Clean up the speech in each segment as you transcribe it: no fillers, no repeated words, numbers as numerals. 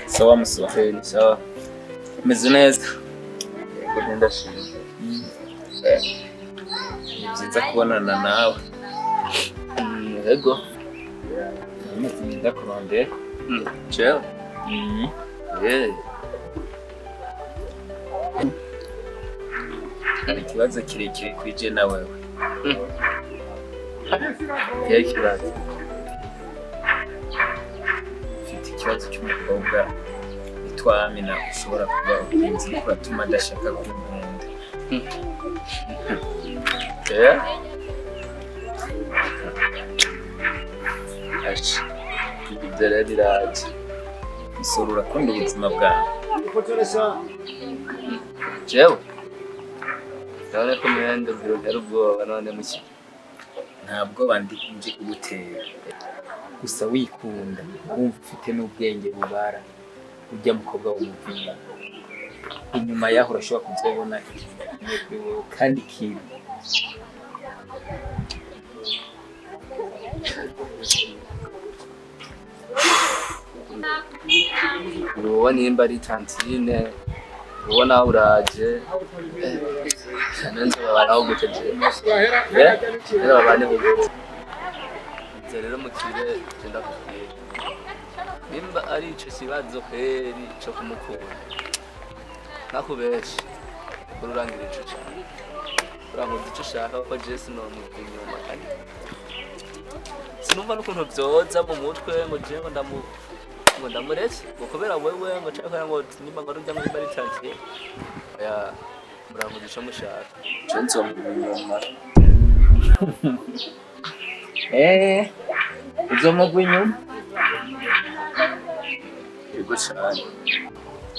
Sawa muswahili, sawa. Umeze neza? Yego ndashimye. Byiza kubonana nawe. Yego. Umeze neza kurondera. Jewe. Hari ikibazo kirekire kwije na wewe. Kibazo. Mfite ikibazo cy'umukobwa witwa Amina ushobora kuba ukunze kuratuma adashaka kunkunda. Ashi. Ibyo biraje. Isura urakunda ubuzima bwawe. Jewe. None ko mwende bwira ubwoba none muki. Ntabwo bandi nje kugutera. Gusa wikunda, wumva ufite n'ubwenge bubara. Ujya mukobwa w'umuvinyi. Inyuma yaho urashobora kuzabona kandi kibi. Uwo nimba ari tantine, ubona uraje. Nanze babaraho guteje. Rero babane bugute. Rero mukire genda kufira. Nimba arico kibazo kweri cyo kumukura. Nakubeshi. Ururangira ico cyane. Urango ico ushaka ko Jesse no mu inyuma kandi. Sinumva n'ukuntu byoza mu mutwe ngo je ngo ndamuretse ngo kubera wewe ngo cyangwa ngo nimba ngo rujya muri baritantiye. Oya murango ico mushaka. Je nzoma inyuma. Uzomugwa inyuma? Yego cyane.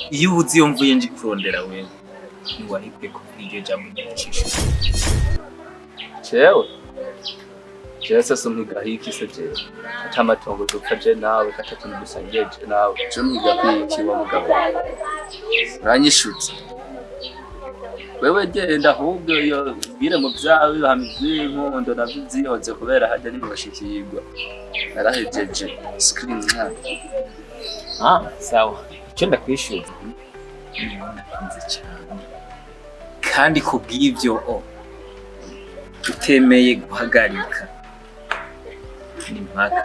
Iyo uzi iyo mvuye nje kurondera wewe, ntiwarikwe ko iryo jambo ryicisha. Jewe sasa mhigahiki seje. Ata matongo dukaje nawe katatu nimusangeje nawe. Je mhigahiki wa mugabo. Uranyishutse. Wewe genda ahubwo iyo bire mu byawe hamizwe inkondo navyihoze kubera hajya nibashikirwa. Narahejeje screen nka. Sawa. Icyo ndakwishyuza. Nakunze cyane. Kandi kubw'ibyo utemeye guhagarika. Ni mpaka.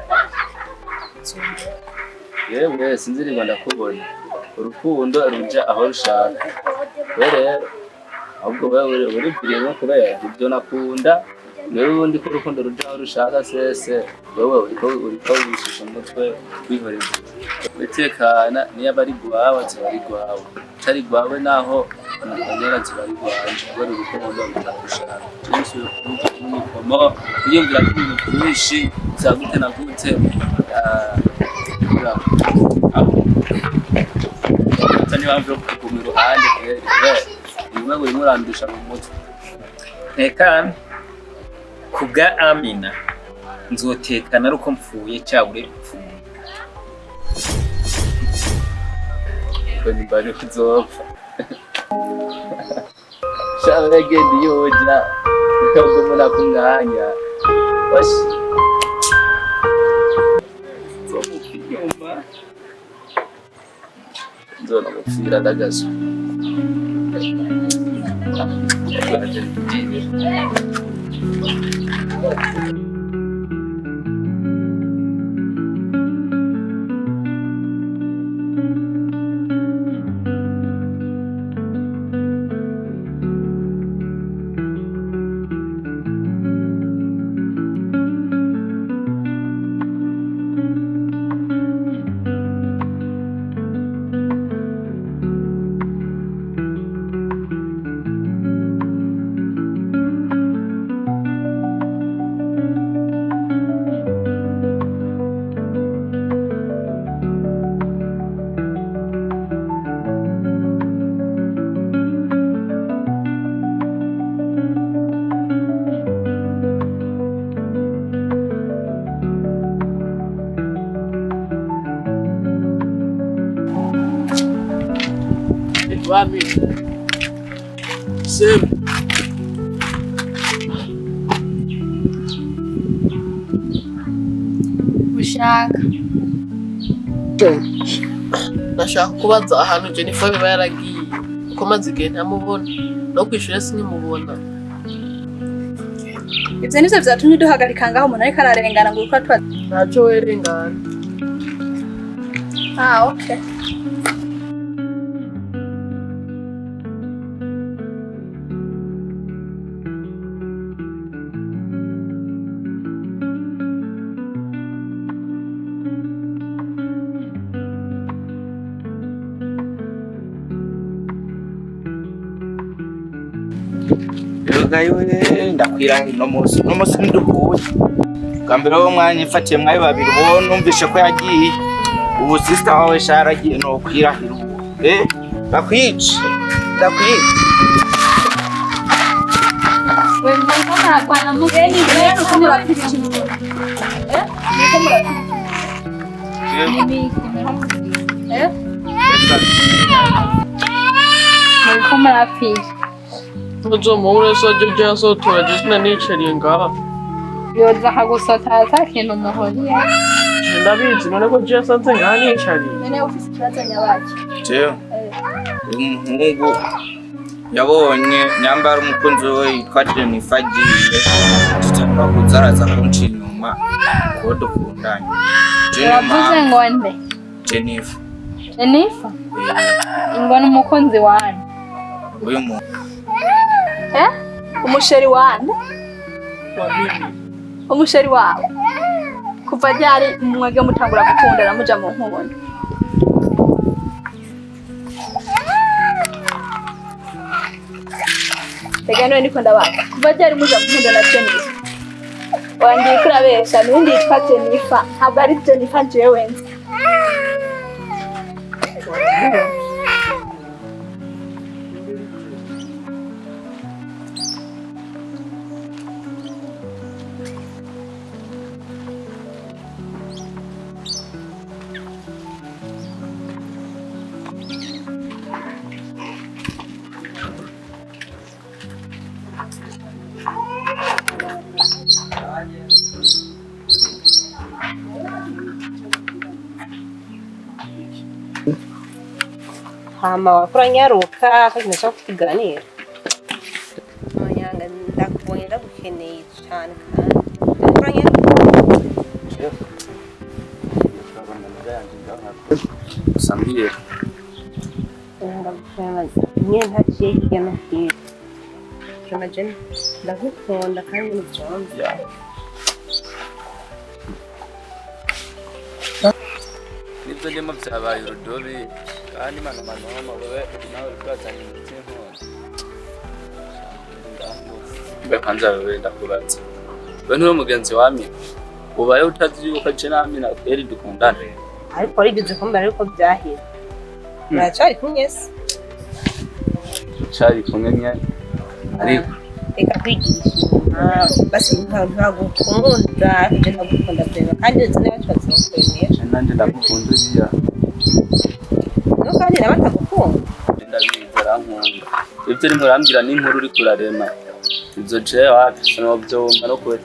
Yewe sinziriba ndakubona. Urukundo ruja aho rushaka. Rero ahubwo wewe uri birimo kubera ibyo nakunda. Wewe undi ko urukundo ruja aho rushaka sese. Wewe uriko wishisha umutwe wihoreza. Wetekana niyo bari gwawe zibari gwawe. Tari gwawe naho umukonyera zibari gwanje. Wewe urukundo rutagushaka. Cyose kumikomo yiyumvira ibintu byinshi zagute na gute. Tani bamviro kugumira uruhande rero. Nimwe buri murandisha mu mutwe. Tekana kubwa Amina nzotekana ruko mpfuye cyabure mpfuye. Kwani bari kuzopfa. Shawe gedi yoja. Ukagumura kumwanya. Washi. Zomufiyuma. Nzona mufira ndagazo. Wami. Sim. naka nashaka kubaza ahantu Jennifer biba yaragiye uko maze igihe ntamubona no kwishura sinkimubona. ivyo nivyo vyatumye duhagarika ngaho umuntu ariko ararengana ngo uko atwa Ntaco werengana. okay. Yogayo ndakwira no munsi nduhuye kambere wo mwanya ifatiye mwaye babiri bo numvishe ko yagiye ubu sister wawe sharagiye no kwirahira ubu bakwice wewe mbona kwa mugeni wewe uko murapiki niko murapiki mimi niko murapiki Nzo muhure so jeje so turajisna nicariye ngaha. yoza hagusota atakintu muhoriye Ndabizi none ko je sanze ngaha nicariye. nene ufise ikibazo nyabaki je umuhungu yabonye nyambara umukunzi we yitwa Jennifer agiye tutangwa kuzaraza kunci inyuma ko dukundanye yavuze ngo nde Jennifer ingona umukunzi wanje uyu muntu umusheri wande umusheri wawe kuva ryari mwege mutangura gukundana muja mu nkubona Tega niwe niko ndabaza kuva ryari muja gukundana Jennifer wangiye kurabesha nundi yitwa Jennifer ntabwo ari Jennifer jewe nzi hama wakora nyaruka kandi cyo kuganira manyanga ndakubonye ndagukeneye cyane kandi wakora nyaruka Sambire nye ntaciye hirya no hino jona jen ndagukunda kandi n'ibyonzi nibyo ndimo byabaye urudobi kandi mana mawe nawe twazanye umutima nk'uwo mbe panza wewe ndakubaza we nturi mugenzi wami ubaye utazi yuko je nami na kweri dukundana ariko rigeze kumbara ariko byahira uracari kumwe se cari kumwe nya ariko reka kwigisha basi ntagukunda je ndagukunda byeba kandi nzi niba twazokwemera nanje ndagukunda uriya no kandi nabatagukunda ndabizi arankunda ibyo uri murambwira n'inkuru uri kurarema ibyo je wapi sinovyumva no kure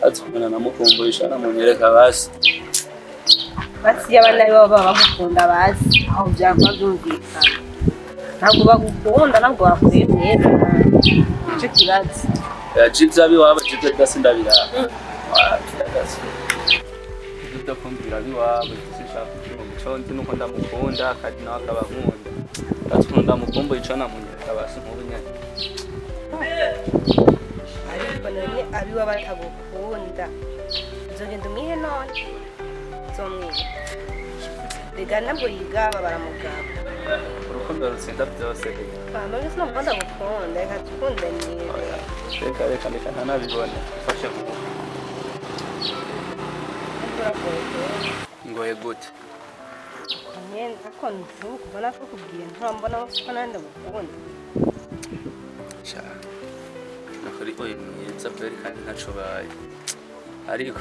atsumana namukumburisha namunyereka basi basi abana ari baba bagukunda basi aho byakwa byumvikana ntabwo bagukunda ntabwo bakwemera icyo kibazo jibya biwaba jibya ndasindabira ibyo kumbwira biwaba sishaka kugira umuconzi nuko ndamukunda kandi nawe akaba nkunda ndakunda mukumbuye ico namunyereka basi nkuru nyene ariko none abiwa batagukunda uzogenda umwihe none uzomwihe rega nabwo yigaba baramugaba urukundo rutsinda byose none sinumva ndagukunda reka tukundanye reka ntanabibone ufashe kuko ngoye gute nyenda ko ntukubona ko kubwiye ntambona ko nande mukunda sha nakuri oyi mwiza kweri kandi ntaco baye ariko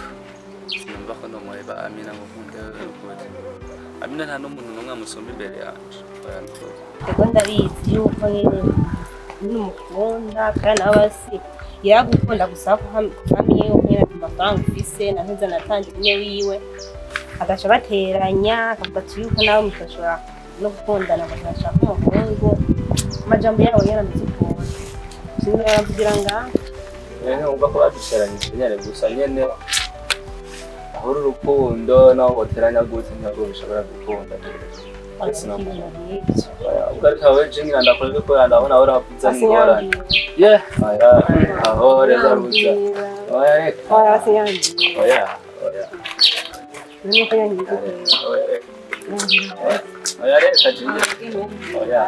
sinumva ko nomuheba Amina ngo nkunde gute Amina nta n'umuntu n'umwe amusumba imbere yanje ego ndabizi yuko nyine n'umukunda kandi nawe basi yaragukunda gusa kuvamenye yuko nyene amafaranga ufise na ntuza natangira umwe wiwe agaca bateranya akavuga ati yuko nawe mutashobora no gukundana bagashaka umuhungu amajambo yabo nyene ndazikunda sinzi baravugira ngaho umva ko baduteranyije nyene gusa nyene aho urukundo naho boteranya gute ntabwo bishobora gukunda ubwo ariko aho jengi ndakora ko ndabona aho ravuza n'ingorane aho reza ruza oya siyangi oya nuko yangize oya reka jengi oya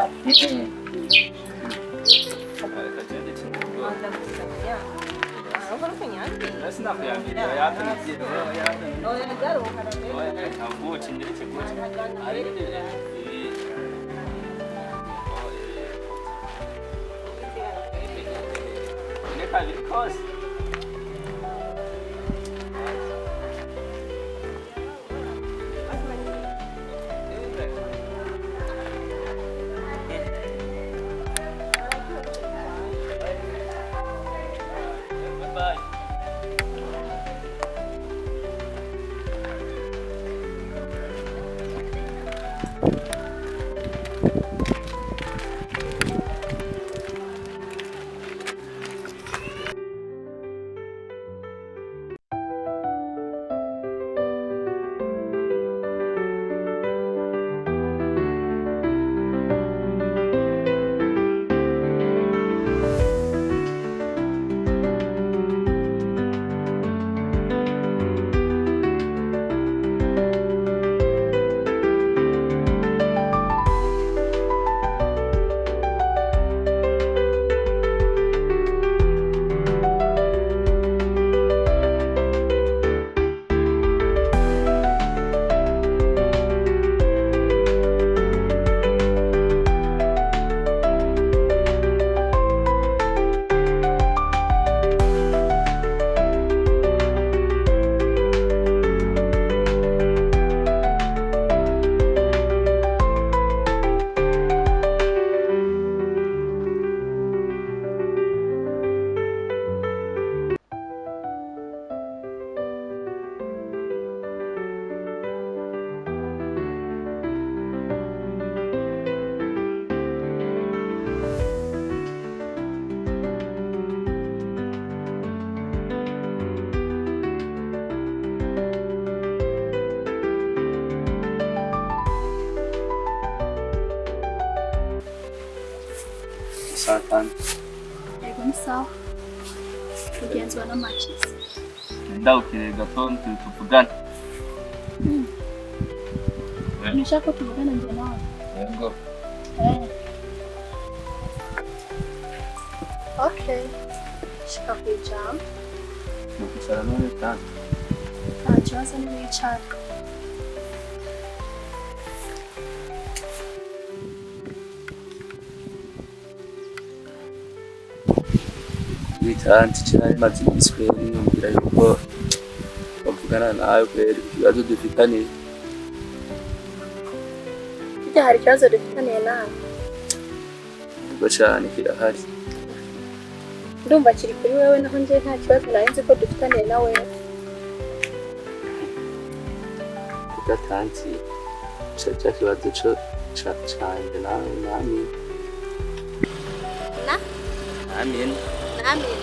Satan. Yego ni sawa. Ugenzwa n'amakizi. Ndawukire gato tuvugane. Nishaka tuvugana njye nawe. Yego. Okay. Shika kwicara. Mukicara none kandi. Nta kibazo niwicara. Bitanti cyane maze igisweri ngira yuko bavugana nawe kweri ibibazo dufitaniye. Ijya hari ikibazo dufitaniye nawe. Ubwo cyane kirahari. Ndumva kiri kuri wewe naho nje nta kibazo narinzi ko dufitaniye nawe. Bitanti cya kibazo cyane nawe nami. Na? Amen. Amen.